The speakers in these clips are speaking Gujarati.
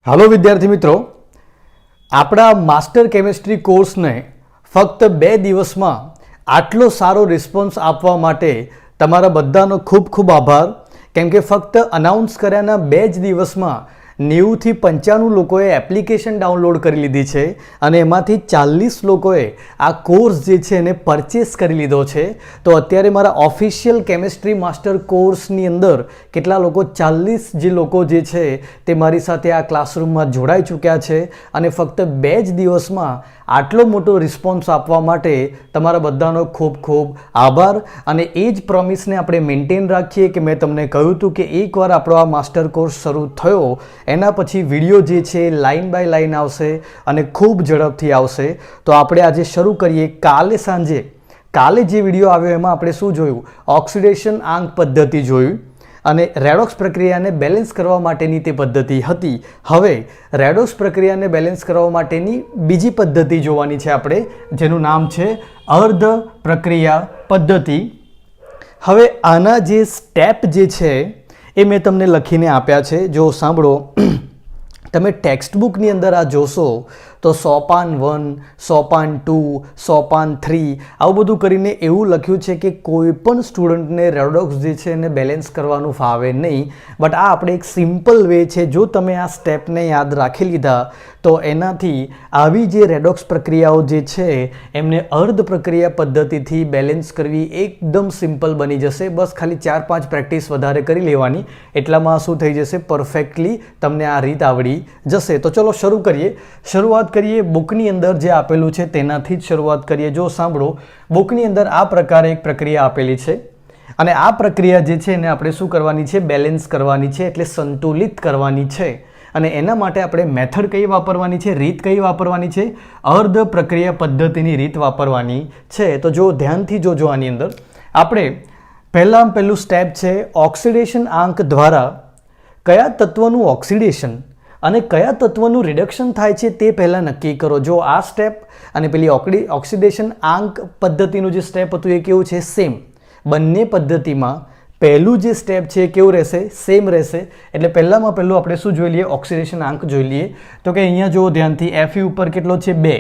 હાલો વિદ્યાર્થી મિત્રો, આપણા માસ્ટર કેમિસ્ટ્રી કોર્સને ફક્ત 2 દિવસમાં આટલો સારો રિસ્પોન્સ આપવા માટે તમારા બધાનો ખૂબ ખૂબ આભાર. કેમ કે ફક્ત અનાઉન્સ કર્યાના 2 જ દિવસમાં 90 થી 95 લોકોએ એપ્લિકેશન ડાઉનલોડ કરી લીધી છે અને એમાંથી 40 લોકોએ આ કોર્સ જે છે એને પરચેસ કરી લીધો છે. તો અત્યારે મારા ઓફિશિયલ કેમિસ્ટ્રી માસ્ટર કોર્સની અંદર કેટલા લોકો 40 જે લોકો જે છે તે મારી સાથે આ ક્લાસરૂમમાં જોડાઈ ચૂક્યા છે અને ફક્ત 2 જ દિવસમાં આટલો મોટો રિસ્પોન્સ આપવા માટે તમારા બધાનો ખૂબ ખૂબ આભાર. અને એ જ પ્રોમિસને આપણે મેન્ટેન રાખીએ કે મેં તમને કહ્યું હતું કે એકવાર આપણો આ માસ્ટર કોર્સ શરૂ થયો એના પછી વિડીયો જે છે લાઇન બાય લાઇન આવશે અને ખૂબ ઝડપથી આવશે. તો આપણે આજે શરૂ કરીએ. કાલે જે વિડીયો આવ્યો એમાં આપણે શું જોયું? ઓક્સિડેશન આંક પદ્ધતિ જોયું અને રેડોક્સ પ્રક્રિયાને બેલેન્સ કરવા માટેની તે પદ્ધતિ હતી. હવે રેડોક્સ પ્રક્રિયાને બેલેન્સ કરવા માટેની બીજી પદ્ધતિ જોવાની છે આપણે, જેનું નામ છે અર્ધ પ્રક્રિયા પદ્ધતિ. હવે આના જે સ્ટેપ જે છે એ મેં તમને લખીને આપ્યા છે. જો સાંભળો, તમે ટેક્સ્ટ બુકની અંદર આ જોશો તો સોપાન 1, સોપાન 2, સોપાન 3 આવું બધું કરીને એવું લખ્યું છે કે કોઈ પણ સ્ટુડન્ટને રેડોક્સ જે છે એને બેલેન્સ કરવાનું ફાવે નહીં. બટ આ આપણે એક સિમ્પલ વે છે. જો તમે આ સ્ટેપને યાદ રાખી લીધા તો એનાથી આવી જે રેડોક્સ પ્રક્રિયાઓ જે છે એમને અર્ધ પ્રક્રિયા પદ્ધતિથી બેલેન્સ કરવી એકદમ સિમ્પલ બની જશે. બસ ખાલી 4-5 પ્રેક્ટિસ વધારે કરી લેવાની, એટલામાં શું થઈ જશે? પરફેક્ટલી તમને આ રીત આવડી જશે. તો ચલો શરૂ કરીએ. શરૂઆત કરીએ બુકની અંદર જે આપેલું છે તેનાથી જ શરૂઆત કરીએ. જો સાંભળો, બુકની અંદર આ પ્રકારે એક પ્રક્રિયા આપેલી છે અને આ પ્રક્રિયા જે છે એને આપણે શું કરવાની છે? બેલેન્સ કરવાની છે, એટલે સંતુલિત કરવાની છે. અને એના માટે આપણે મેથડ કઈ વાપરવાની છે? રીત કઈ વાપરવાની છે? અર્ધ પ્રક્રિયા પદ્ધતિની રીત વાપરવાની છે. તો જો ધ્યાનથી જોજો, આની અંદર આપણે પહેલું સ્ટેપ છે ઓક્સિડેશન આંક દ્વારા કયા તત્વનું ઓક્સિડેશન અને કયા તત્વનું રિડક્શન થાય છે તે પહેલાં નક્કી કરો. જો આ સ્ટેપ અને પેલી ઓક્સિડેશન આંક પદ્ધતિનું જે સ્ટેપ હતું એ કેવું છે? સેમ. બંને પદ્ધતિમાં પહેલું જે સ્ટેપ છે કેવું રહેશે? સેમ રહેશે. એટલે પહેલાં આપણે શું જોઈ લઈએ? ઓક્સિડેશન આંક જોઈ લઈએ. તો કે અહીંયા જુઓ ધ્યાનથી, Fe ઉપર કેટલો છે? 2.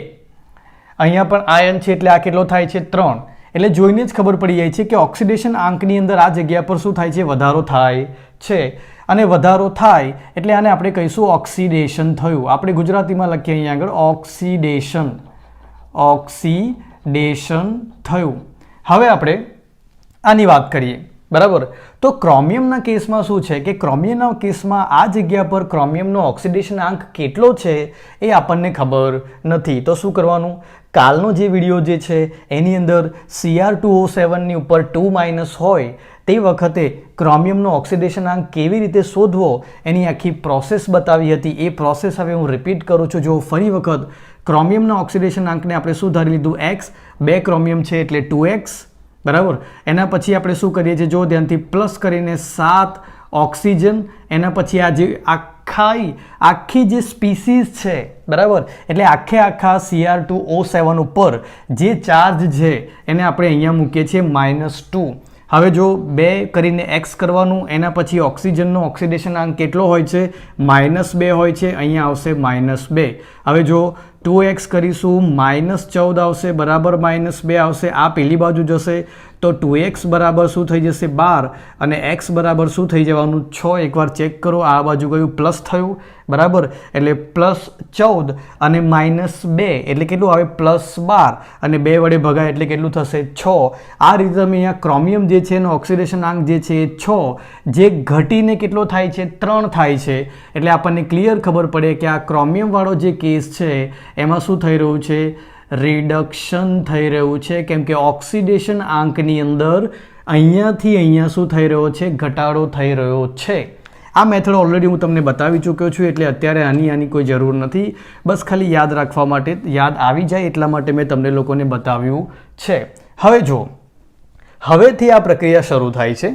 અહીંયા પણ આયન છે એટલે આ કેટલો થાય છે? 3. એટલે જોઈને જ ખબર પડી જાય છે કે ઓક્સિડેશન આંકની અંદર આ જગ્યા પર શું થાય છે? વધારો થાય છે. અને વધારો થાય એટલે આને આપણે કહીશું ઓક્સિડેશન થયું. આપણે ગુજરાતીમાં લખીએ અહીંયા આગળ ઓક્સિડેશન થયું. હવે આપણે આની વાત કરીએ, બરાબર? તો ક્રોમિયમના કેસમાં શું છે કે ક્રોમિયમના કેસમાં આ જગ્યા પર ક્રોમિયમનો ઓક્સિડેશન આંક કેટલો છે એ આપણને ખબર નથી. તો શું કરવાનું? કાલનો જે વિડીયો જે છે એની અંદર Cr2O7ની ઉપર 2- હોય તે વખતે ક્રોમિયમનો ઓક્સિડેશન આંક કેવી રીતે શોધવો એની આખી પ્રોસેસ બતાવી હતી. એ પ્રોસેસ હવે હું રિપીટ કરું છું. જો ફરી વખત ક્રોમિયમના ઓક્સિડેશન આંકને આપણે શું ધારી લીધું? x. 2 ક્રોમિયમ છે એટલે 2x, બરાબર? એના પછી આપણે શું કરીએ છીએ? જો ધ્યાનથી પ્લસ કરીને 7 ઓક્સિજન. એના પછી આ જે આખી જે સ્પીસીસ છે, બરાબર? એટલે આખા Cr2O7 ઉપર જે ચાર્જ છે એને આપણે અહીંયા મૂકીએ છીએ -2. હવે જો 2 કરીને x કરવાનું, એના પછી ઓક્સિજનનો ઓક્સિડેશન આંક કેટલો હોય છે? -2 હોય છે. અહીંયા આવશે -2. હવે જો 2x કરીશું, -14 આવશે, બરાબર -2 આવશે. આ પેલી બાજુ જશે તો 2x બરાબર શું થઈ જશે? 12. અને x બરાબર શું થઈ જવાનું? 6. એકવાર ચેક કરો, આ બાજુ ગયું પ્લસ થયું, બરાબર? એટલે +14 અને -2 એટલે કેટલું આવે? +12. અને 2 વડે ભગાય એટલે કેટલું થશે? 6. આ રીતે તમે અહીંયા ક્રોમિયમ જે છે એનો ઓક્સિડેશન આંક જે છે એ 6, જે ઘટીને કેટલો થાય છે? 3 થાય છે. એટલે આપણને ક્લિયર ખબર પડે કે આ ક્રોમિયમવાળો જે કેસ છે એમાં શું થઈ રહ્યું છે? રિડક્શન થઈ રહ્યું છે. કેમ કે ઓક્સિડેશન આંકની અંદર અહીંયાથી અહીંયા શું થઈ રહ્યો છે? ઘટાડો થઈ રહ્યો છે. આ મેથડ ઓલરેડી હું તમને બતાવી ચૂક્યો છું, એટલે અત્યારે આની કોઈ જરૂર નથી. બસ ખાલી યાદ રાખવા માટે, યાદ આવી જાય એટલા માટે મેં તમને લોકોને બતાવ્યું છે. હવે જો, હવેથી આ પ્રક્રિયા શરૂ થાય છે.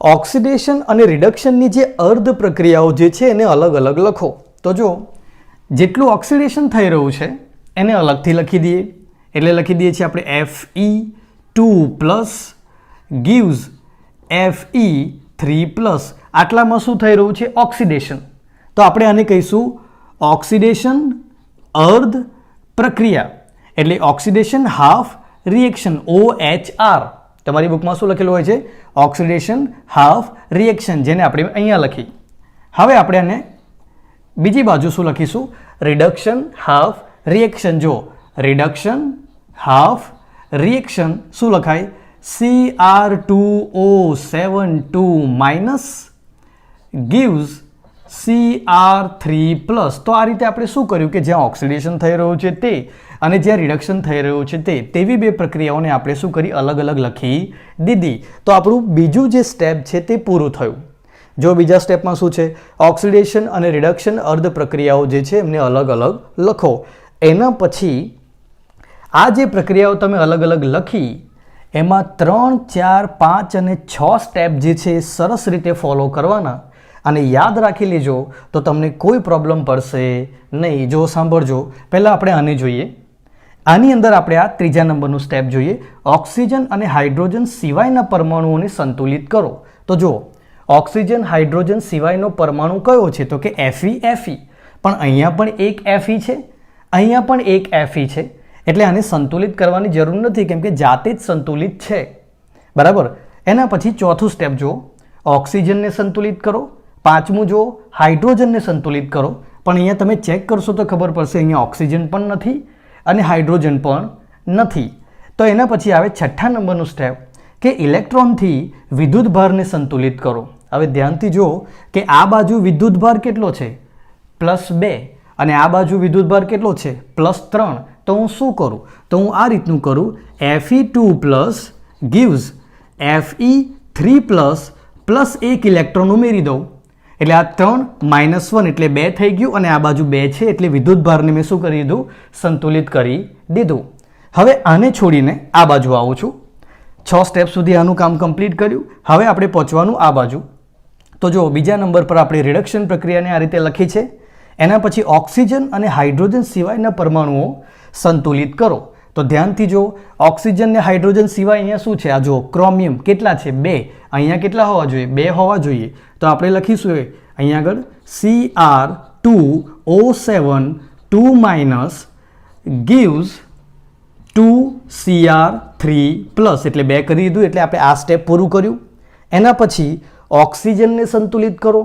ઓક્સિડેશન અને રિડક્શનની જે અર્ધ પ્રક્રિયાઓ જે છે એને અલગ અલગ લખો. તો જો જેટલું ઓક્સિડેશન થઈ રહ્યું છે એને અલગથી લખી દઈએ. એટલે લખી દઈએ છીએ આપણે Fe2+ gives Fe3+. આટલામાં શું થઈ રહ્યું છે? ઓક્સિડેશન. તો આપણે આને કહીશું ઓક્સિડેશન અર્ધ પ્રક્રિયા, એટલે ઓક્સિડેશન હાફ રિએક્શન, OHR. તમારી બુકમાં શું લખેલું હોય છે? ઓક્સિડેશન હાફ રિએક્શન, જેને આપણે અહીંયા લખી. હવે આપણે આને બીજી બાજુ શું લખીશું? Reduction half reaction. જો રિડક્શન હાફ રિએક્શન શું લખાય? Cr2O72 minus gives Cr3+. તો આ રીતે આપણે શું કર્યું કે જ્યાં ઓક્સિડેશન થઈ રહ્યું છે તે અને જ્યાં રિડક્શન થઈ રહ્યું છે તે, તેવી બે પ્રક્રિયાઓને આપણે શું કરી? અલગ અલગ લખી દીધી. તો આપણું બીજું જે સ્ટેપ છે તે પૂરું થયું. જો બીજા સ્ટેપમાં શું છે? ઓક્સિડેશન અને રિડક્શન અર્ધ પ્રક્રિયાઓ જે છે એમને અલગ અલગ લખો. એના પછી આ જે પ્રક્રિયાઓ તમે અલગ અલગ લખી એમાં 3, 4, 5 અને 6 સ્ટેપ જે છે એ સરસ રીતે ફોલો કરવાના અને યાદ રાખી લેજો તો તમને કોઈ પ્રોબ્લેમ પડશે નહીં. જો સાંભળજો, પહેલાં આપણે આને જોઈએ. આની અંદર આપણે આ ત્રીજા નંબરનું સ્ટેપ જોઈએ. ઓક્સિજન અને હાઇડ્રોજન સિવાયના પરમાણુઓને સંતુલિત કરો. તો જો ઓક્સિજન હાઇડ્રોજન સિવાયનો પરમાણુ કયો છે? તો કે Fe. પણ અહીંયા પણ એક Fe છે, અહીંયા પણ એક Fe છે, એટલે આને સંતુલિત કરવાની જરૂર નથી કેમ કે જાતે જ સંતુલિત છે. બરાબર. એના પછી ચોથું સ્ટેપ જો ઓક્સિજનને સંતુલિત કરો. પાંચમું જો હાઇડ્રોજનને સંતુલિત કરો. પણ અહીંયા તમે ચેક કરશો તો ખબર પડશે અહીંયા ઓક્સિજન પણ નથી અને હાઇડ્રોજન પણ નથી. તો એના પછી આવે છઠ્ઠા નંબરનું સ્ટેપ કે ઇલેક્ટ્રોનથી વિદ્યુતભારને સંતુલિત કરો. હવે ધ્યાનથી જુઓ કે આ બાજુ વિદ્યુતભાર કેટલો છે? +2 અને આ બાજુ વિદ્યુતભાર કેટલો છે? +3. તો હું શું કરું? તો હું આ રીતનું કરું. Fe2+ gives Fe3+ પ્લસ એક ઇલેક્ટ્રોન ઉમેરી દઉં એટલે આ 3 -1 એટલે 2 થઈ ગયું અને આ બાજુ 2 છે એટલે વિદ્યુતભારને મેં શું કરી દીધું? સંતુલિત કરી દીધું. હવે આને છોડીને આ બાજુ આવું છું. 6 સ્ટેપ સુધી આનું કામ કમ્પ્લીટ કર્યું. હવે આપણે પહોંચવાનું આ બાજુ. તો જો બીજા નંબર પર આપણે રિડક્શન પ્રક્રિયાને આ રીતે લખી છે. એના પછી ઓક્સિજન અને હાઇડ્રોજન સિવાયના પરમાણુઓ સંતુલિત કરો. તો ધ્યાનથી જો ઓક્સિજન ને હાઇડ્રોજન સિવાય અહીંયા શું છે? આ જો ક્રોમિયમ કેટલા છે? 2. અહીંયા કેટલા હોવા જોઈએ? 2 હોવા જોઈએ. તો આપણે લખીશું અહીંયા આગળ Cr2O72 gives 2Cr3+, એટલે 2 કરી દીધું. એટલે આપણે આ સ્ટેપ પૂરું કર્યું. એના પછી ઓક્સિજનને સંતુલિત કરો.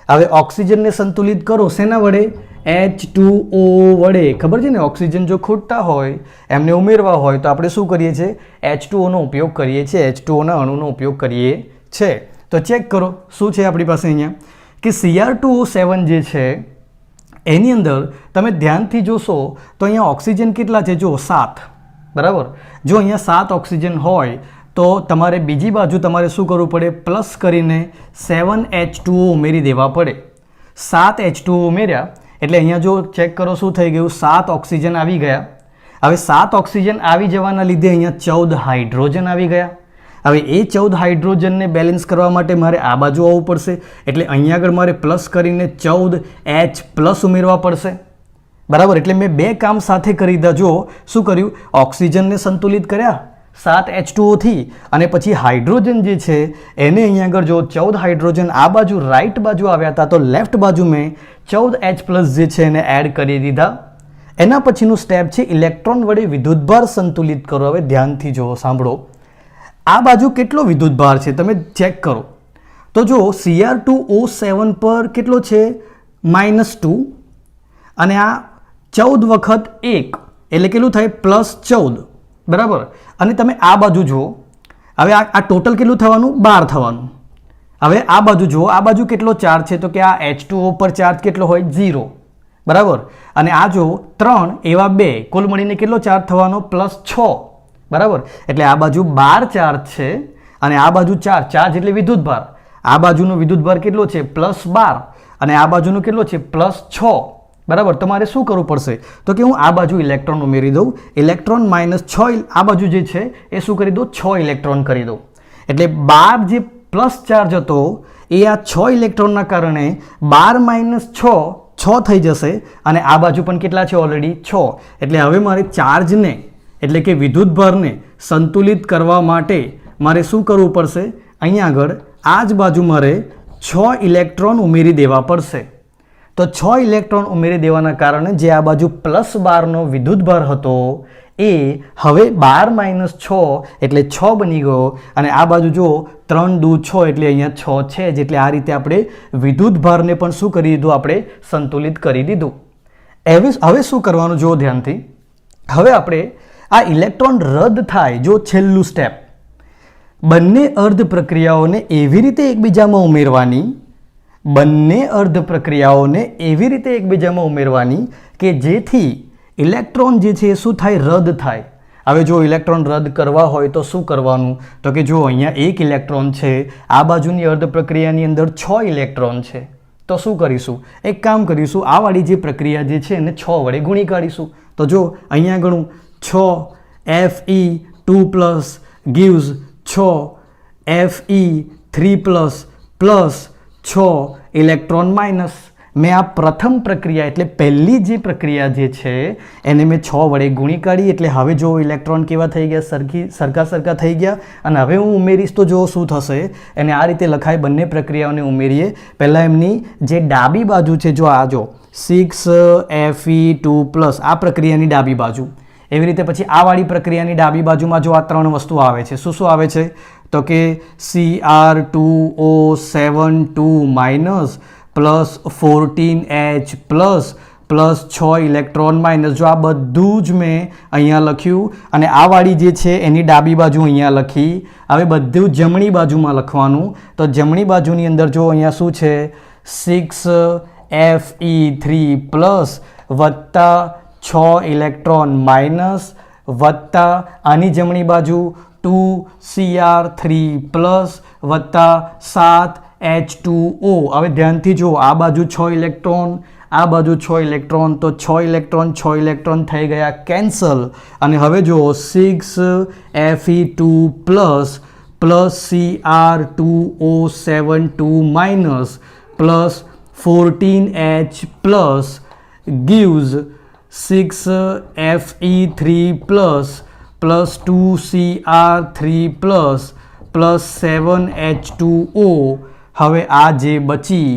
હવે ઓક્સિજનને સંતુલિત કરો શેના વડે? H2O વડે. ખબર છે ને, ઓક્સિજન જો ખૂટતા હોય એમને ઉમેરવા હોય તો આપણે શું કરીએ છીએ? H2Oનો ઉપયોગ કરીએ છીએ, H2Oના અણુનો ઉપયોગ કરીએ છીએ. તો ચેક કરો શું છે આપણી પાસે અહીંયા કે Cr2O7 જે છે એની અંદર તમે ધ્યાનથી જોશો તો અહીંયા ઓક્સિજન કેટલા છે? જો 7. બરાબર. જો અહીંયા 7 ઓક્સિજન હોય તો તમારે બીજી બાજુ તમારે શું કરવું પડે? પ્લસ કરીને 7 H2O ઉમેરી દેવા પડે. 7 H2O ઉમેર્યા એટલે અહીંયા જો ચેક કરો શું થઈ ગયું? 7 ઓક્સિજન આવી ગયા. હવે 7 ઓક્સિજન આવી જવાના લીધે અહીંયા 14 હાઇડ્રોજન આવી ગયા. હવે એ 14 હાઇડ્રોજનને બેલેન્સ કરવા માટે મારે આ બાજુ આવવું પડશે. એટલે અહીંયા આગળ મારે પ્લસ કરીને 14H+ ઉમેરવા પડશે. બરાબર. એટલે મેં 2 કામ સાથે કરી દીધા. જો શું કર્યું? ઓક્સિજનને સંતુલિત કર્યા 7 H2O થી અને પછી હાઇડ્રોજન જે છે એને અહીંયા આગળ જો 14 હાઇડ્રોજન આ બાજુ રાઈટ બાજુ આવ્યા હતા તો લેફ્ટ બાજુ મેં 14H+ જે છે એને એડ કરી દીધા. એના પછીનું સ્ટેપ છે ઇલેક્ટ્રોન વડે વિદ્યુતભાર સંતુલિત કરો. હવે ધ્યાનથી જુઓ, સાંભળો. આ બાજુ કેટલો વિદ્યુતભાર છે તમે ચેક કરો. તો જો Cr2O7 પર કેટલો છે? -2 અને આ 14 વખત 1 એટલે કેટલું થાય? +14. બરાબર. અને તમે આ બાજુ જુઓ. હવે આ ટોટલ કેટલું થવાનું? 12 થવાનું. હવે આ બાજુ જુઓ, આ બાજુ કેટલો ચાર્જ છે? તો કે આ H2O પર ચાર્જ કેટલો હોય? 0. બરાબર. અને આ જો 3 એવા 2 કુલ મળીને કેટલો ચાર્જ થવાનો? +6. બરાબર. એટલે આ બાજુ 12 ચાર્જ છે અને આ બાજુ ચાર્જ એટલે વિદ્યુતભાર. આ બાજુનો વિદ્યુતભાર કેટલો છે? +12 અને આ બાજુનો કેટલો છે? +6. બરાબર. તમારે શું કરવું પડશે? તો કે હું આ બાજુ ઇલેક્ટ્રોન ઉમેરી દઉં. ઇલેક્ટ્રોન -6 આ બાજુ જે છે એ શું કરી દઉં? 6 ઇલેક્ટ્રોન કરી દઉં. એટલે 12 જે પ્લસ ચાર્જ હતો એ આ 6 ઇલેક્ટ્રોનના કારણે 12 - 6 થઈ જશે અને આ બાજુ પણ કેટલા છે? ઓલરેડી 6. એટલે હવે મારે ચાર્જને એટલે કે વિદ્યુતભારને સંતુલિત કરવા માટે મારે શું કરવું પડશે? અહીંયા આગળ આ જ બાજુ મારે 6 ઇલેક્ટ્રોન ઉમેરી દેવા પડશે. તો 6 ઇલેક્ટ્રોન ઉમેરી દેવાના કારણે જે આ બાજુ પ્લસ 12નો વિદ્યુતભાર હતો એ હવે 12 - 6 એટલે 6 બની ગયો, અને આ બાજુ જો 3 દુ 6 એટલે અહીંયા 6 છે જ. એટલે આ રીતે આપણે વિદ્યુતભારને પણ શું કરી દીધું, આપણે સંતુલિત કરી દીધું. હવે શું કરવાનું જો ધ્યાનથી, હવે આપણે આ ઇલેક્ટ્રોન રદ થાય, જો છેલ્લું સ્ટેપ, બંને અર્ધ પ્રક્રિયાઓને એવી રીતે એકબીજામાં ઉમેરવાની, બંને અર્ધ પ્રક્રિયાઓને એવી રીતે એકબીજામાં ઉમેરવાની કે જેથી ઇલેક્ટ્રોન જે છે એ શું થાય, રદ થાય. હવે જો ઇલેક્ટ્રોન રદ કરવા હોય તો શું કરવાનું, તો કે જો અહીંયા એક ઇલેક્ટ્રોન છે, આ બાજુની અર્ધ પ્રક્રિયાની અંદર 6 ઇલેક્ટ્રોન છે, તો શું કરીશું, એક કામ કરીશું, આ વાળી જે પ્રક્રિયા જે છે એને 6 વડે ગુણી કાઢીશું. તો જો અહીંયા ગણું 6 Fe2+ gives 6 Fe3+ plus 6 electron minus. મેં આ પ્રથમ પ્રક્રિયા એટલે પહેલી જે પ્રક્રિયા જે છે એને મેં 6 વડે ગુણી કાઢી. એટલે હવે જો ઇલેક્ટ્રોન કેવા થઈ ગયા, સરખા થઈ ગયા. અને હવે હું ઉમેરીશ તો જો શું થશે, એને આ રીતે લખાય, બંને પ્રક્રિયાઓને ઉમેરીએ. પહેલાં એમની જે ડાબી બાજુ છે, જો આ જો 6 Fe2+ આ પ્રક્રિયાની ડાબી બાજુ, એવી રીતે પછી આ વાળી પ્રક્રિયાની ડાબી બાજુમાં જો આ 3 વસ્તુ આવે છે, શું આવે છે, તો કે Cr2O72- plus 14H plus 6 electron minus. જો આ બધું જ મેં અહીંયા લખ્યું, અને આ વાળી જે છે એની ડાબી બાજુ અહીંયા લખી. હવે બધું જમણી બાજુમાં લખવાનું. તો જમણી બાજુની અંદર જો અહીંયા શું છે, 6 Fe3+ વત્તા 6 ઇલેક્ટ્રોન માઇનસ વત્તા આની જમણી બાજુ 2 Cr3+ વત્તા 7 H2O. હવે ધ્યાનથી જુઓ, આ બાજુ 6 ઇલેક્ટ્રોન, આ બાજુ 6 ઇલેક્ટ્રોન, તો 6 ઇલેક્ટ્રોન થઈ ગયા કેન્સલ. અને હવે જુઓ 6 Fe2+ plus Cr2O72- plus 14H plus gives 6 Fe3+ plus 2 Cr3+ plus 7 H2O. હવે આ જે બચી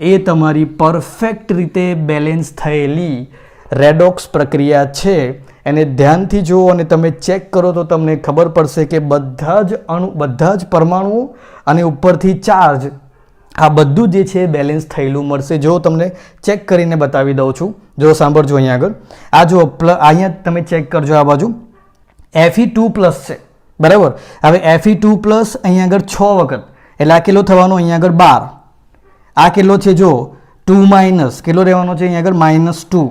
એ તમારી પરફેક્ટ રીતે બેલેન્સ થયેલી રેડોક્સ પ્રક્રિયા છે. એને ધ્યાનથી જુઓ અને તમે ચેક કરો તો તમને ખબર પડશે કે બધા જ પરમાણુઓ અને ઉપરથી ચાર્જ, આ બધું જે છે બેલેન્સ થયેલું મળશે. જો તમને ચેક કરીને બતાવી દઉં છું, જો સાંભળજો અહીંયા આગળ. આ જો અહીંયા તમે ચેક કરજો, આ બાજુ Fe2+ છે, બરાબર. હવે Fe2+ અહીંયા આગળ 6 વખત, એટલે આ કેટલો થવાનો, અહીંયા આગળ 12. આ કેટલો છે, જો 2 માઇનસ કેટલો રહેવાનો છે, અહીંયા આગળ -2.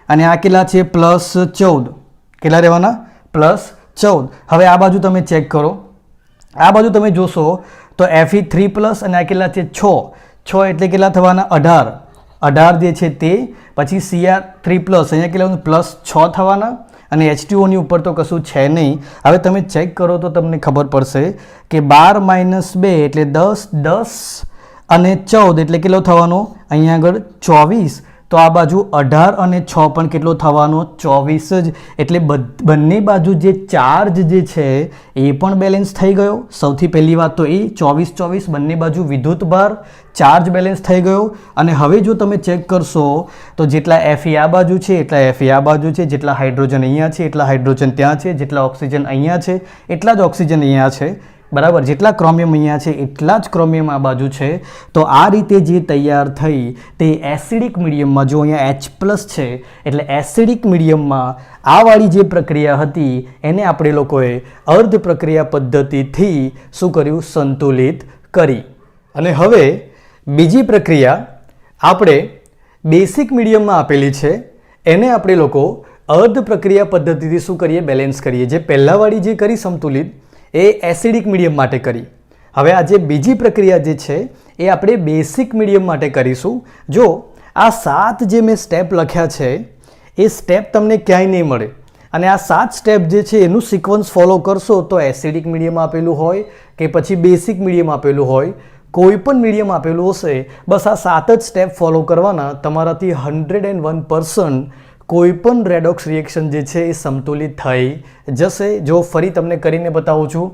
અને આ કેટલા છે, +14. કેટલા રહેવાના, +14. હવે આ બાજુ તમે ચેક કરો, આ બાજુ તમે જોશો તો Fe3+ અને આ કેટલા છે, 6 એટલે કેટલા થવાના, 18 જે છે તે. પછી Cr3+ અહીંયા કેટલા, +6 થવાના. અને H2Oની ઉપર તો કશું છે નહીં. હવે તમે ચેક કરો તો તમને ખબર પડશે કે 12 - 2 એટલે 10 અને 14 એટલે કેટલો થવાનો, અહીંયા આગળ 24. તો આ બાજુ 18 અને 6 પણ કેટલો થવાનો, 24 જ. એટલે બંને બાજુ જે ચાર્જ જે છે એ પણ બેલેન્સ થઈ ગયો. સૌથી પહેલી વાત તો એ 24 બંને બાજુ વિદ્યુતભાર ચાર્જ બેલેન્સ થઈ ગયો. અને હવે જો તમે ચેક કરશો તો જેટલા Fe આ બાજુ છે એટલા Fe આ બાજુ છે, જેટલા હાઇડ્રોજન અહીંયા છે એટલા હાઇડ્રોજન ત્યાં છે, જેટલા ઓક્સિજન અહીંયા છે એટલા જ ઓક્સિજન અહીંયા છે, બરાબર. જેટલા ક્રોમિયમ અહીંયા છે એટલા જ ક્રોમિયમ આ બાજુ છે. તો આ રીતે જે તૈયાર થઈ તે એસિડિક મીડિયમમાં, જો અહીંયા H+ છે એટલે એસિડિક મીડિયમમાં આ વાળી જે પ્રક્રિયા હતી એને આપણે લોકોએ અર્ધ પ્રક્રિયા પદ્ધતિથી શું કર્યું, સંતુલિત કરી. અને હવે બીજી પ્રક્રિયા આપણે બેસિક મીડિયમમાં આપેલી છે, એને આપણે લોકો અર્ધ પ્રક્રિયા પદ્ધતિથી શું કરીએ, બેલેન્સ કરીએ. જે પહેલાંવાળી જે કરી સંતુલિત એ એસિડિક મીડિયમ માટે કરી. હવે આ જે બીજી પ્રક્રિયા જે છે એ આપણે બેસિક મીડિયમ માટે કરીશું. જો આ 7 જે મેં સ્ટેપ લખ્યા છે એ સ્ટેપ તમને ક્યાંય નહીં મળે. અને આ 7 સ્ટેપ જે છે એનું સિક્વન્સ ફોલો કરશો તો એસિડિક મીડિયમ આપેલું હોય કે પછી બેસિક મીડિયમ આપેલું હોય, કોઈ પણ મીડિયમ આપેલું હશે, બસ આ 7 જ સ્ટેપ ફોલો કરવાના. તમારાથી 101% કોઈ પણ રેડોક્સ રિએક્શન જે છે એ સંતુલિત થઈ જશે. જો ફરી તમને કરીને બતાવું છું,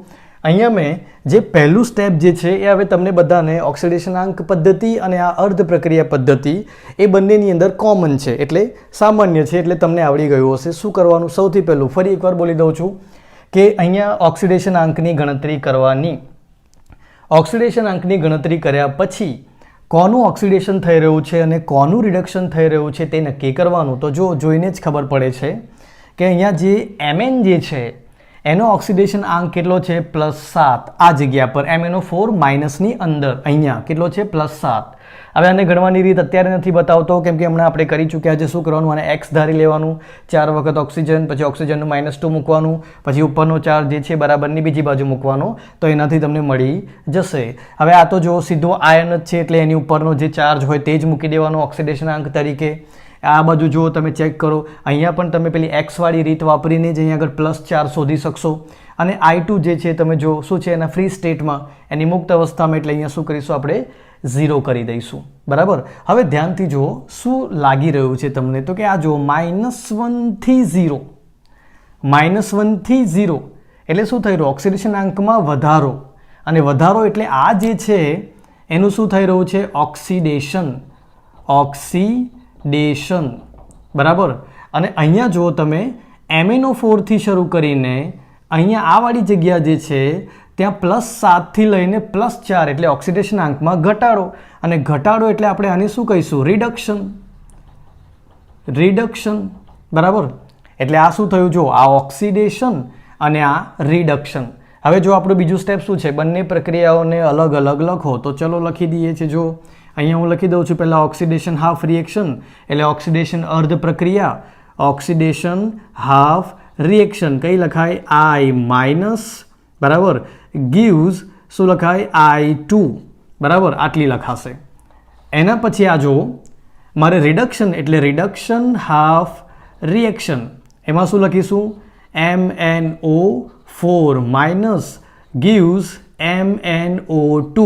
અહીંયા મેં જે પહેલું સ્ટેપ જે છે એ હવે તમને બધાને ઓક્સિડેશનાંક પદ્ધતિ અને આ અર્ધ પ્રક્રિયા પદ્ધતિ એ બંનેની અંદર કોમન છે, એટલે સામાન્ય છે, એટલે તમને આવડી ગયું હશે. શું કરવાનું? સૌથી પહેલું ફરી એકવાર બોલી દઉં છું કે અહીંયા ઓક્સિડેશનાંકની ગણતરી કરવાની. ઓક્સિડેશનાંકની ગણતરી કર્યા પછી કોનું ઓક્સિડેશન થઈ રહ્યું છે અને કોનું રિડક્શન થઈ રહ્યું છે તે નક્કી કરવાનું. તો જો જોઈને જ ખબર પડે છે કે અહીંયા જે Mn જે છે એનો ઓક્સિડેશન આંક કેટલો છે? +7. આ જગ્યા પર MnO4 માઇનસની અંદર અહીંયા કેટલો છે? +7. હવે આને ગણવાની રીત અત્યારે નથી બતાવતો, કેમ કે હમણાં આપણે કરી ચૂક્યા છે. શું કરવાનું? આને x ધારી લેવાનું, 4 વખત ઓક્સિજન, પછી ઓક્સિજનનું -2 મૂકવાનું, પછી ઉપરનો ચાર્જ જે છે બરાબરની બીજી બાજુ મૂકવાનો, તો એનાથી તમને મળી જશે. હવે આ તો જો સીધો આયન જ છે, એટલે એની ઉપરનો જે ચાર્જ હોય તે જ મૂકી દેવાનો ઓક્સિડેશન આંક તરીકે. આ બાજુ જુઓ, તમે ચેક કરો, અહીંયા પણ તમે પેલી x વાળી રીત વાપરીને જ અહીંયા આગળ +4 શોધી શકશો. અને I2 જે છે તમે જો શું છે એના ફ્રી સ્ટેટમાં, એની મુક્ત અવસ્થામાં, એટલે અહીંયા શું કરીશું આપણે? 0 કરી દઈશું. બરાબર. હવે ધ્યાનથી જુઓ શું લાગી રહ્યું છે તમને, તો કે આ જુઓ -1 થી 0, -1 થી 0 એટલે શું થઈ રહ્યું? ઓક્સિડેશન આંકમાં વધારો. અને વધારો એટલે આ જે છે એનું શું થઈ રહ્યું છે? ઓક્સિડેશન. બરાબર. અને અહીંયા જુઓ તમે MnO4 થી શરૂ કરીને અહીંયા આ વાળી જગ્યા જે છે ત્યાં +7 થી લઈને +4 એટલે ઓક્સિડેશન આંકમાં ઘટાડો. અને ઘટાડો એટલે આપણે આને શું કહીશું? રિડક્શન. બરાબર. એટલે આ શું થયું? જો આ ઓક્સિડેશન અને આ રિડક્શન. હવે જો આપણું બીજું સ્ટેપ શું છે? બંને પ્રક્રિયાઓને અલગ અલગ લખો. તો ચલો લખી દઈએ છીએ. જો અહીંયા હું લખી દઉં છું પહેલાં ઓક્સિડેશન હાફ રિએક્શન એટલે ઓક્સિડેશન અર્ધ પ્રક્રિયા, ઓક્સિડેશન હાફ રિએક્શન કઈ લખાય? I- બરાબર gives શું લખાય? I2. બરાબર, આટલી લખાશે. એના પછી આ જો મારે રિડક્શન એટલે રિડક્શન હાફ રિએક્શન, એમાં શું લખીશું? MnO4 minus gives MnO2.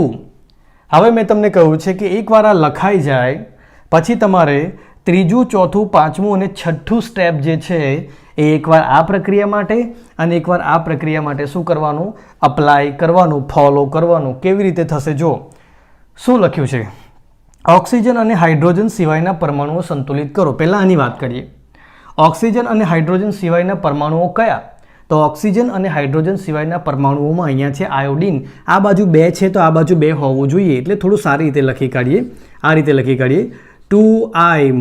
હવે મેં તમને કહ્યું છે કે એકવાર આ લખાઈ જાય પછી તમારે ત્રીજું, ચોથું, પાંચમું અને છઠ્ઠું સ્ટેપ જે છે એ એકવાર આ પ્રક્રિયા માટે અને એકવાર આ પ્રક્રિયા માટે શું કરવાનું? અપ્લાય કરવાનું, ફોલો કરવાનું. કેવી રીતે થશે? જો શું લખ્યું છે? ઓક્સિજન અને હાઇડ્રોજન સિવાયના પરમાણુઓ સંતુલિત કરો. પહેલાં આની વાત કરીએ. ઓક્સિજન અને હાઇડ્રોજન સિવાયના પરમાણુઓ કયા? તો ઓક્સિજન અને હાઇડ્રોજન સિવાયના પરમાણુઓમાં અહીંયા છે આયોડિન. આ બાજુ 2 છે તો આ બાજુ 2 હોવું જોઈએ, એટલે થોડું સારી રીતે લખી કાઢીએ. આ રીતે લખી કાઢીએ. 2I-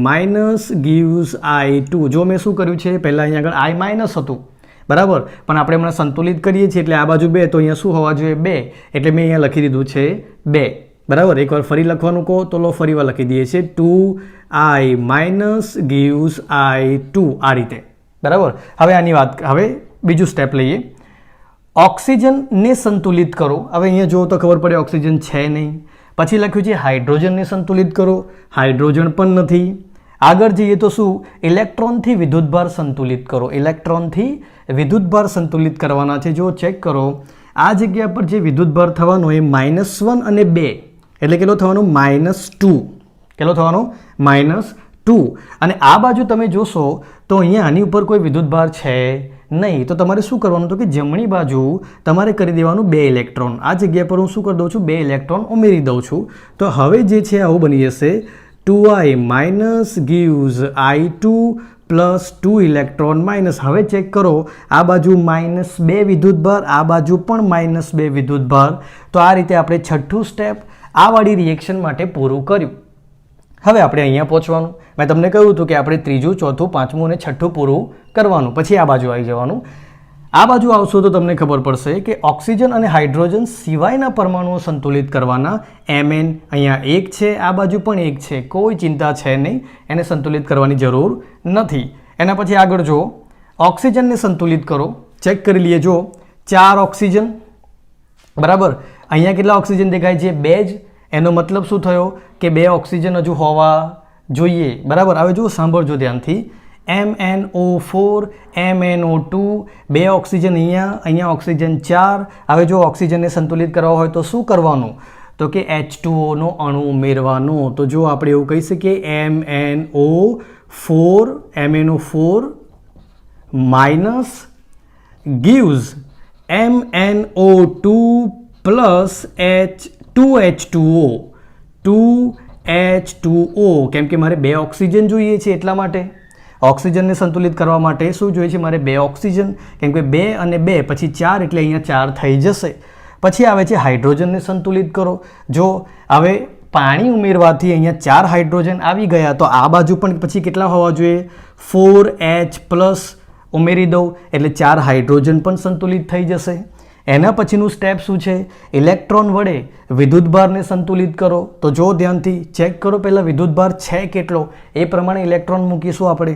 gives I2. જો મેં શું કર્યું છે? પહેલાં અહીંયા આગળ I- હતું. બરાબર. પણ આપણે હમણાં સંતુલિત કરીએ છીએ એટલે આ બાજુ 2, તો અહીંયા શું હોવા જોઈએ? 2. એટલે મેં અહીંયા લખી દીધું છે 2. બરાબર. એકવાર ફરી લખવાનું કહો તો લો ફરીવાર લખી દઈએ છીએ. 2I- gives I2. આ રીતે. બરાબર. હવે આની વાત, હવે બીજું સ્ટેપ લઈએ. ઓક્સિજનને સંતુલિત કરો. હવે અહીંયા જુઓ તો ખબર પડે ઓક્સિજન છે નહીં. પછી લખ્યું છે હાઇડ્રોજનને સંતુલિત કરો. હાઇડ્રોજન પણ નથી. આગળ જઈએ તો શું? ઇલેક્ટ્રોનથી વિદ્યુતભાર સંતુલિત કરો. ઇલેક્ટ્રોનથી વિદ્યુતભાર સંતુલિત કરવાના છે. જો ચેક કરો આ જગ્યા પર જે વિદ્યુતભાર થવાનો એ -1 અને 2 એટલે કેટલો થવાનો? -2. કેટલો થવાનો? -2. અને આ બાજુ તમે જોશો તો અહીંયા આની ઉપર કોઈ વિદ્યુતભાર છે નહીં. તો તમારે શું કરવાનું? તો કે જમણી બાજુ તમારે કરી દેવાનું 2 ઇલેક્ટ્રોન. આ જગ્યા પર હું શું કરી દઉં છું? 2 ઇલેક્ટ્રોન ઉમેરી દઉં છું. તો હવે જે છે આવું બની જશે 2I- gives I2 +2 electron minus. હવે ચેક કરો આ બાજુ -2 વિદ્યુતભાર, આ બાજુ પણ -2 વિદ્યુતભાર. તો આ રીતે આપણે છઠ્ઠું સ્ટેપ આ વાળી રિએક્શન માટે પૂરું કર્યું. હવે આપણે અહીંયા પહોંચવાનું. મેં તમને કહ્યું હતું કે આપણે ત્રીજું, ચોથું, પાંચમું અને છઠ્ઠું પૂરું કરવાનું, પછી આ બાજુ આવી જવાનું. આ બાજુ આવશો તો તમને ખબર પડશે કે ઓક્સિજન અને હાઇડ્રોજન સિવાયના પરમાણુઓ સંતુલિત કરવાના. Mn અહીંયા 1 છે, આ બાજુ પણ 1 છે, કોઈ ચિંતા છે નહીં, એને સંતુલિત કરવાની જરૂર નથી. એના પછી આગળ જો ઓક્સિજનને સંતુલિત કરો. ચેક કરી લઈએ. જો 4 ઓક્સિજન. બરાબર. અહીંયા કેટલા ઓક્સિજન દેખાય છે? 2 જ. એનો મતલબ શું થયો? કે 2 ઓક્સિજન હજુ હોવા જોઈએ. બરાબર. હવે જુઓ, સાંભળજો ધ્યાનથી. MnO4, MnO2, 2 ઓક્સિજન અહીંયા ઓક્સિજન 4. હવે જો ઓક્સિજનને સંતુલિત કરવા હોય તો શું કરવાનું? તો કે H2O નો અણુ ઉમેરવાનો. તો જો આપણે એવું કહી શકીએ MnO4 minus gives MnO2 plus H2H2O કેમ કે મારે 2 ઓક્સિજન જોઈએ છે એટલા માટે ઓક્સિજનને સંતુલિત કરવા માટે શું જોઈએ છે મારે 2 ઓક્સિજન કેમ કે 2 અને 2 પછી 4 એટલે અહીંયા 4 થઈ જશે. પછી આવે છે હાઇડ્રોજનને સંતુલિત કરો. જો હવે પાણી ઉમેરવાથી અહીંયા 4 હાઇડ્રોજન આવી ગયા તો આ બાજુ પણ પછી કેટલા હોવા જોઈએ 4H પ્લસ ઉમેરી દઉં એટલે 4 હાઇડ્રોજન પણ સંતુલિત થઈ જશે. એના પછીનું સ્ટેપ શું છે ઇલેક્ટ્રોન વડે વિદ્યુતભારને સંતુલિત કરો. તો જો ધ્યાનથી ચેક કરો પહેલાં વિદ્યુતભાર છે કેટલો એ પ્રમાણે ઇલેક્ટ્રોન મૂકીશું આપણે.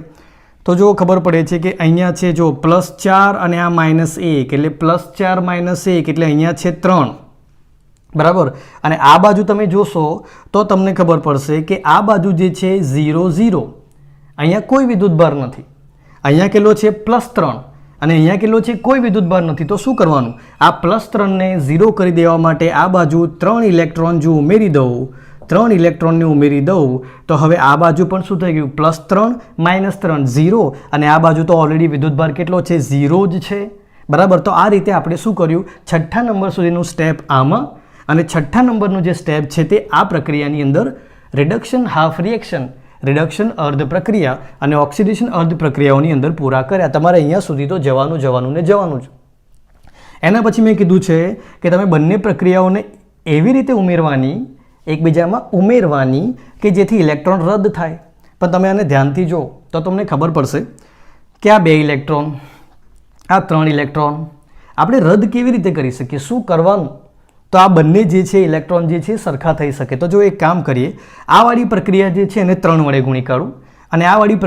તો જો ખબર પડે છે કે અહીંયા છે જો +4 અને આ -1 એટલે +4 -1 એટલે અહીંયા છે 3 બરાબર. અને આ બાજુ તમે જોશો તો તમને ખબર પડશે કે આ બાજુ જે છે 0 0 અહીંયા કોઈ વિદ્યુતભાર નથી. અહીંયા કેટલો છે +3 અને અહીંયા કેટલો છે કોઈ વિદ્યુતભાર નથી. તો શું કરવાનું આ +3ને 0 કરી દેવા માટે આ બાજુ 3 ઇલેક્ટ્રોન જો ઉમેરી દઉં 3 ઇલેક્ટ્રોનને ઉમેરી દઉં તો હવે આ બાજુ પણ શું થઈ ગયું +3 -3 0 અને આ બાજુ તો ઓલરેડી વિદ્યુતભાર કેટલો છે 0 જ છે બરાબર. તો આ રીતે આપણે શું કર્યું 6થા નંબર સુધીનું સ્ટેપ આમાં અને 6થા નંબરનું જે સ્ટેપ છે તે આ પ્રક્રિયાની અંદર રિડક્શન હાફ રિએક્શન રિડક્શન અર્ધ પ્રક્રિયા અને ઓક્સિડેશન અર્ધ પ્રક્રિયાઓની અંદર પૂરા કર્યા. તમારે અહીંયા સુધી તો જવાનું જ. એના પછી મેં કીધું છે કે તમે બંને પ્રક્રિયાઓને એવી રીતે ઉમેરવાની એકબીજામાં ઉમેરવાની કે જેથી ઇલેક્ટ્રોન રદ થાય. પણ તમે આને ધ્યાનથી જો તો તમને ખબર પડશે કે આ 2 ઇલેક્ટ્રોન આ 3 ઇલેક્ટ્રોન આપણે રદ કેવી રીતે કરી શકીએ શું કરવાનું. તો આ બંને જે છે ઇલેક્ટ્રોન જે છે સરખા થઈ શકે. તો જો એક કામ કરીએ આ વાળી પ્રક્રિયા જે છે એને 3 વડે ગુણી કાઢું અને આ વાળી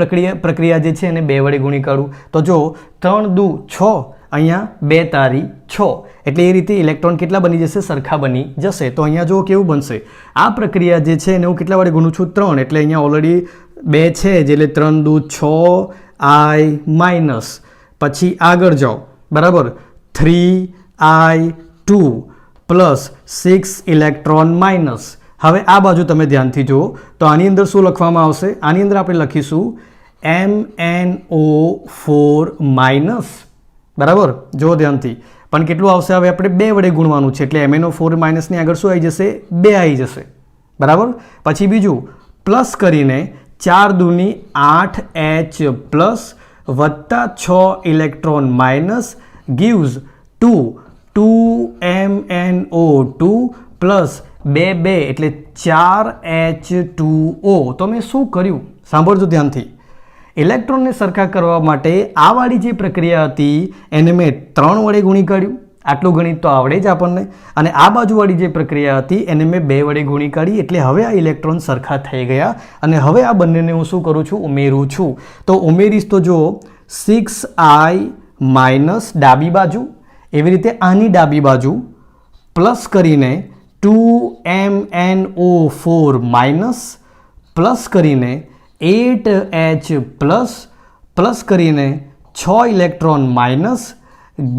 પ્રક્રિયા જે છે એને 2 વડે ગુણી કાઢું. તો જો 3 દુ 6 અહીંયા 2 તારી 6 એટલે એ રીતે ઇલેક્ટ્રોન કેટલા બની જશે સરખા બની જશે. તો અહીંયા જો કેવું બનશે આ પ્રક્રિયા જે છે એને હું કેટલા વડે ગુણું છું 3 એટલે અહીંયા ઓલરેડી 2 છે જ એટલે 3 દુ 6I- પછી આગળ જાઓ બરાબર 3I2 પ્લસ 6 ઇલેક્ટ્રોન માઇનસ. હવે આ બાજુ તમે ધ્યાનથી જુઓ તો આની અંદર શું લખવામાં આવશે આની અંદર આપણે લખીશું MnO4 માઇનસ બરાબર. જો ધ્યાનથી પણ કેટલું આવશે હવે આપણે 2 વડે ગુણવાનું છે એટલે MnO4 માઇનસની આગળ શું આવી જશે 2 આવી જશે બરાબર. પછી બીજું પ્લસ કરીને 4 દુની 8H પ્લસ વત્તા 6 electron minus gives 2MnO2 plus 2 એટલે 4H2O. તો મેં શું કર્યું સાંભળજો ધ્યાનથી ઇલેક્ટ્રોનને સરખા કરવા માટે આ વાળી જે પ્રક્રિયા હતી એને મેં 3 વડે ગુણી કાઢ્યું આટલું ગણિત તો આવડે જ આપણને અને આ બાજુવાળી જે પ્રક્રિયા હતી એને મેં 2 વડે ગુણી કાઢી એટલે હવે આ ઇલેક્ટ્રોન સરખા થઈ ગયા અને હવે આ બંનેને હું શું કરું છું ઉમેરું છું. તો ઉમેરીશ તો જો 6I- ડાબી બાજુ એવી રીતે આની ડાબી બાજુ પ્લસ કરીને 2MnO4 માઇનસ પ્લસ કરીને 8H પ્લસ કરીને 6 ઇલેક્ટ્રોન માઇનસ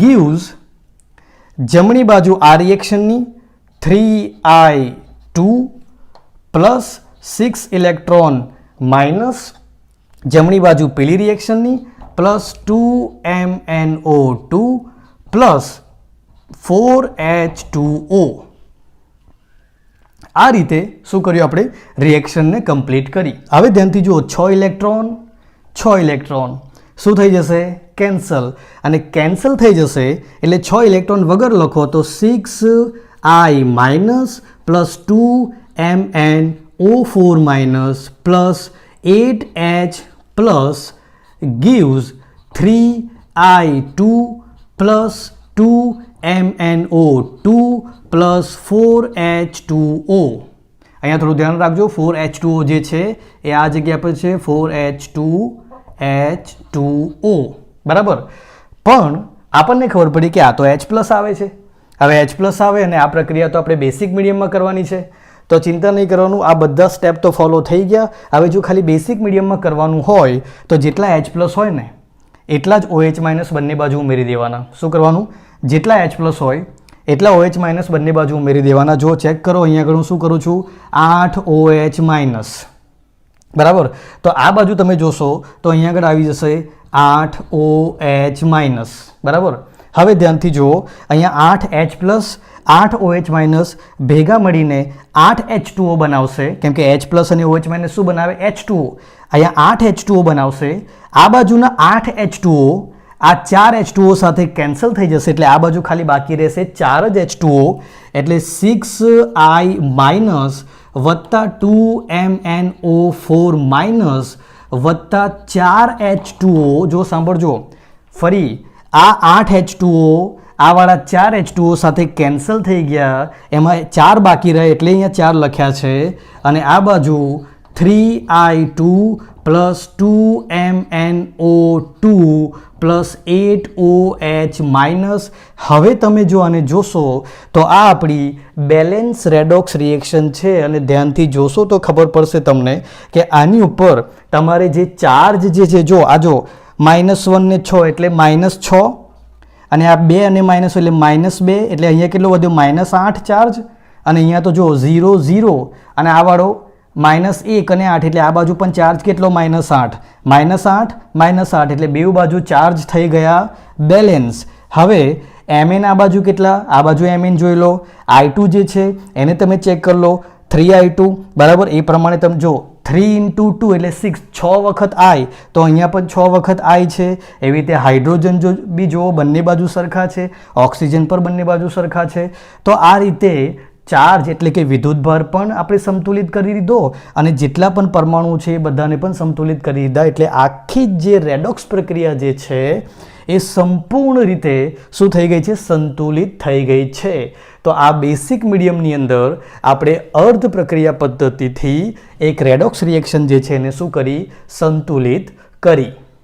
gives જમણી બાજુ આ રિએક્શનની 3I2 પ્લસ 6 ઇલેક્ટ્રોન માઇનસ જમણી બાજુ પેલી રિએક્શનની પ્લસ 2MnO2 પ્લસ 4H2O. આ રીતે શું કર્યું આપણે રિએક્શનને કમ્પ્લીટ કરી. હવે ધ્યાનથી જુઓ 6 ઇલેક્ટ્રોન શું થઈ જશે કેન્સલ અને કેન્સલ થઈ જશે એટલે 6 ઇલેક્ટ્રોન વગર લખો તો 6I- plus 2MnO4 minus plus 8H plus gives 3I2 plus 2MnO2 plus 4H2O. અહીંયા થોડું ધ્યાન રાખજો 4H2O જે છે એ આ જગ્યા પર છે 4H2O બરાબર. પણ આપણને ખબર પડી કે આ તો H પ્લસ આવે છે. હવે H પ્લસ આવે અને આ પ્રક્રિયા તો આપણે બેસિક મીડિયમમાં કરવાની છે તો ચિંતા નહીં કરવાનું આ બધા સ્ટેપ તો ફોલો થઈ ગયા. હવે જો ખાલી બેસિક મીડિયમમાં કરવાનું હોય તો જેટલા H પ્લસ હોય ને એટલા જ OH માઇનસ બંને બાજુ ઉમેરી દેવાના. શું કરવાનું જેટલા H પ્લસ હોય એટલા OH માઇનસ બંને બાજુ ઉમેરી દેવાના. જો ચેક કરો અહીંયા આગળ હું શું કરું છું 8 OH માઇનસ બરાબર. તો આ બાજુ તમે જોશો તો અહીંયા આગળ આવી જશે 8 OH માઇનસ બરાબર. હવે ધ્યાનથી જુઓ, અહીંયા 8H પ્લસ 8OH માઇનસ ભેગા મળીને 8H2O બનાવશે, કેમ કે H પ્લસ અને OH માઇનસ શું બનાવે? H2O. અહીંયા 8H2O બનાવશે. આ બાજુના 8H2O આ 4H2O સાથે કેન્સલ થઈ જશે, એટલે આ બાજુ ખાલી બાકી રહેશે 4 જ H2O, એટલે 6I માઇનસ વત્તા 2MnO4 માઇનસ વત્તા 4H2O. જો સાંભળજો ફરી, આ 8H2O આ વાળા 4H2O સાથે કેન્સલ થઈ ગયા, એમાં 4 બાકી રહે એટલે અહીંયા 4 લખ્યા છે, અને આ બાજુ 3I2 plus 2MnO2 plus 8OH minus. હવે તમે જો આને જોશો તો આ આપણી બેલેન્સ રેડોક્સ રિએક્શન છે, અને ધ્યાનથી જોશો તો ખબર પડશે તમને કે આની ઉપર તમારે જે ચાર્જ જે છે, જો આ જો -1 ને 6 એટલે -6, અને આ 2 અને માઇનસ એટલે -2, એટલે અહીંયા કેટલો વધ્યો? -8 ચાર્જ, અને અહીંયા તો જો 0 0, અને આ વાળો -1 અને 8, એટલે આ બાજુ પણ ચાર્જ કેટલો? -8 -8 એટલે બે બાજુ ચાર્જ થઈ ગયા બેલેન્સ. હવે Mn આ બાજુ કેટલા? આ બાજુ Mn જોઈ લો. I2 જે છે એને તમે ચેક કરી લો, 3I2 બરાબર. એ પ્રમાણે તમે જો 3 × 2 એટલે 6, 6 વખત I, તો અહીંયા પણ 6 વખત I છે. એવી રીતે હાઇડ્રોજન જો બી જુઓ, બંને બાજુ સરખા છે, ઓક્સિજન પર બંને બાજુ સરખા છે. તો આ રીતે ચાર્જ એટલે કે વિદ્યુતભાર પણ આપણે સંતુલિત કરી દીધો, અને જેટલા પણ પરમાણુ છે એ બધાને પણ સંતુલિત કરી દીધા. એટલે આખી જે રેડોક્સ પ્રક્રિયા જે છે એ સંપૂર્ણ રીતે શું થઈ ગઈ છે? સંતુલિત થઈ ગઈ છે. તો આ બેસિક મીડિયમની અંદર આપણે અર્ધ પ્રક્રિયા પદ્ધતિથી એક રેડોક્સ રિએક્શન જે છે એને શું કરી? સંતુલિત કરી.